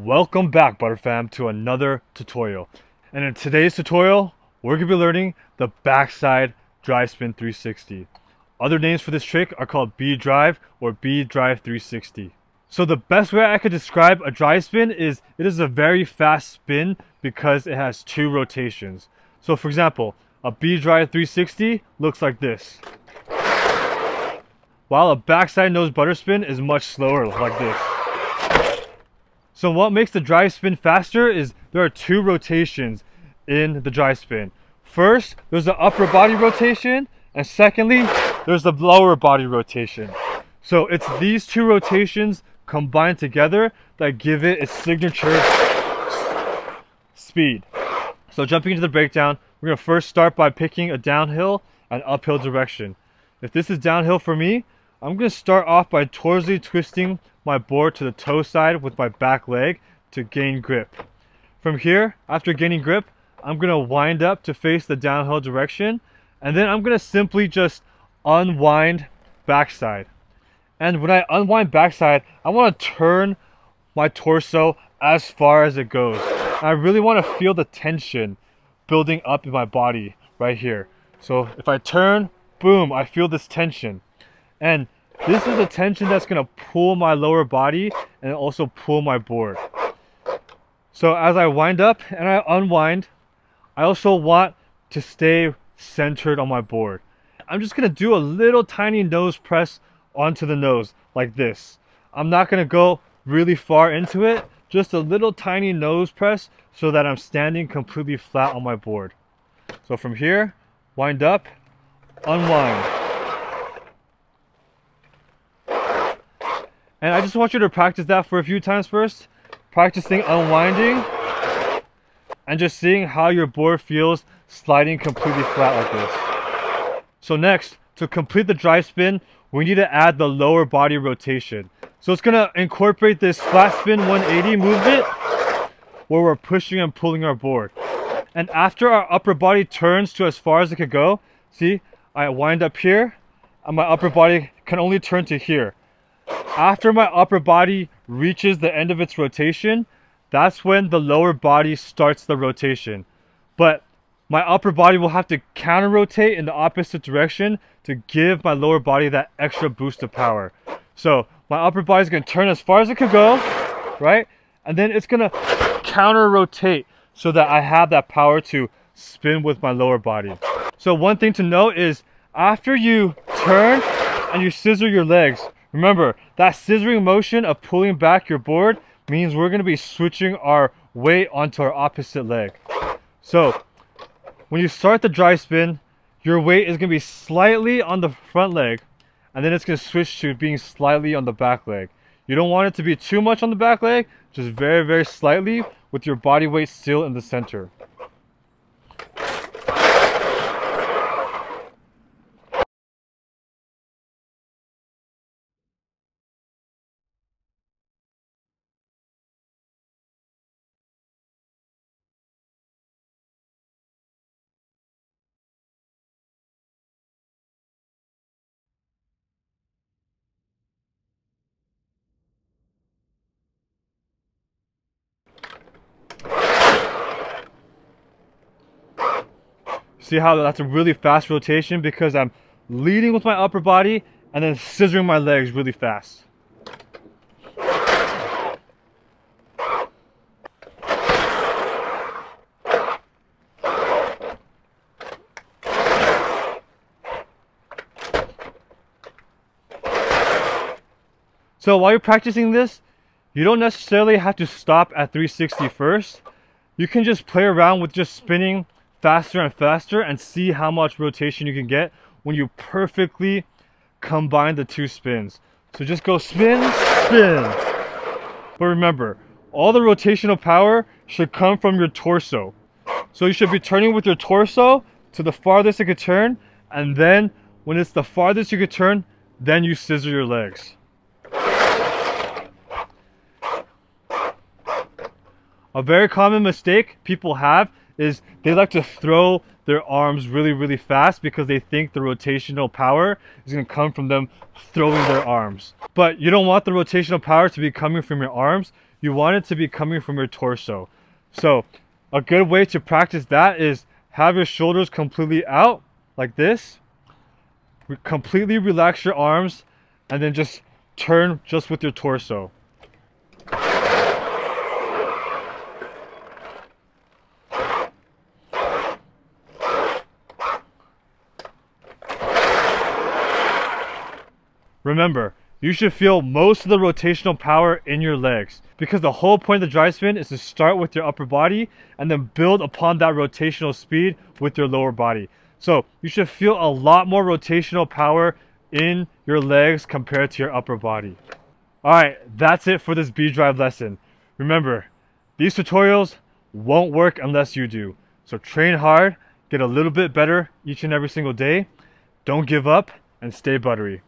Welcome back, Butterfam, to another tutorial. And in today's tutorial, we're going to be learning the backside drive spin 360. Other names for this trick are called B drive or B drive 360. So the best way I could describe a drive spin is it is a very fast spin because it has two rotations. So for example, a B drive 360 looks like this, while a backside nose butter spin is much slower, like this. So what makes the drive spin faster is there are two rotations in the drive spin. First, there's the upper body rotation, and secondly, there's the lower body rotation. So it's these two rotations combined together that give it its signature speed. So jumping into the breakdown, we're going to first start by picking a downhill and uphill direction. If this is downhill for me, I'm going to start off by torsionally twisting my board to the toe side with my back leg to gain grip. From here, after gaining grip, I'm going to wind up to face the downhill direction, and then I'm going to simply just unwind backside. And when I unwind backside, I want to turn my torso as far as it goes. And I really want to feel the tension building up in my body right here. So if I turn, boom, I feel this tension. And this is the tension that's going to pull my lower body and also pull my board. So as I wind up and I unwind, I also want to stay centered on my board. I'm just going to do a little tiny nose press onto the nose like this. I'm not going to go really far into it, just a little tiny nose press so that I'm standing completely flat on my board. So from here, wind up, unwind. And I just want you to practice that for a few times first. Practicing unwinding and just seeing how your board feels sliding completely flat like this. So next, to complete the drive spin, we need to add the lower body rotation. So it's going to incorporate this flat spin 180 movement where we're pushing and pulling our board. And after our upper body turns to as far as it could go, see, I wind up here and my upper body can only turn to here. After my upper body reaches the end of its rotation, that's when the lower body starts the rotation. But my upper body will have to counter rotate in the opposite direction to give my lower body that extra boost of power. So my upper body is going to turn as far as it could go, right? And then it's going to counter rotate so that I have that power to spin with my lower body. So one thing to note is after you turn and you scissor your legs, remember that scissoring motion of pulling back your board means we're going to be switching our weight onto our opposite leg. So when you start the drive spin, your weight is going to be slightly on the front leg, and then it's going to switch to being slightly on the back leg. You don't want it to be too much on the back leg, just very, very slightly with your body weight still in the center. See how that's a really fast rotation because I'm leading with my upper body and then scissoring my legs really fast. So while you're practicing this, you don't necessarily have to stop at 360 first. You can just play around with just spinning faster and faster and see how much rotation you can get when you perfectly combine the two spins. So just go spin, spin. But remember, all the rotational power should come from your torso. So you should be turning with your torso to the farthest it could turn, and then when it's the farthest you could turn, then you scissor your legs. A very common mistake people have is they like to throw their arms really, really fast because they think the rotational power is going to come from them throwing their arms. But you don't want the rotational power to be coming from your arms. you want it to be coming from your torso. So a good way to practice that is have your shoulders completely out like this. Completely relax your arms and then just turn just with your torso. Remember, you should feel most of the rotational power in your legs, because the whole point of the dry spin is to start with your upper body and then build upon that rotational speed with your lower body. So you should feel a lot more rotational power in your legs compared to your upper body. Alright, that's it for this B-Drive lesson. Remember, these tutorials won't work unless you do. So train hard, get a little bit better each and every single day. Don't give up, and stay buttery.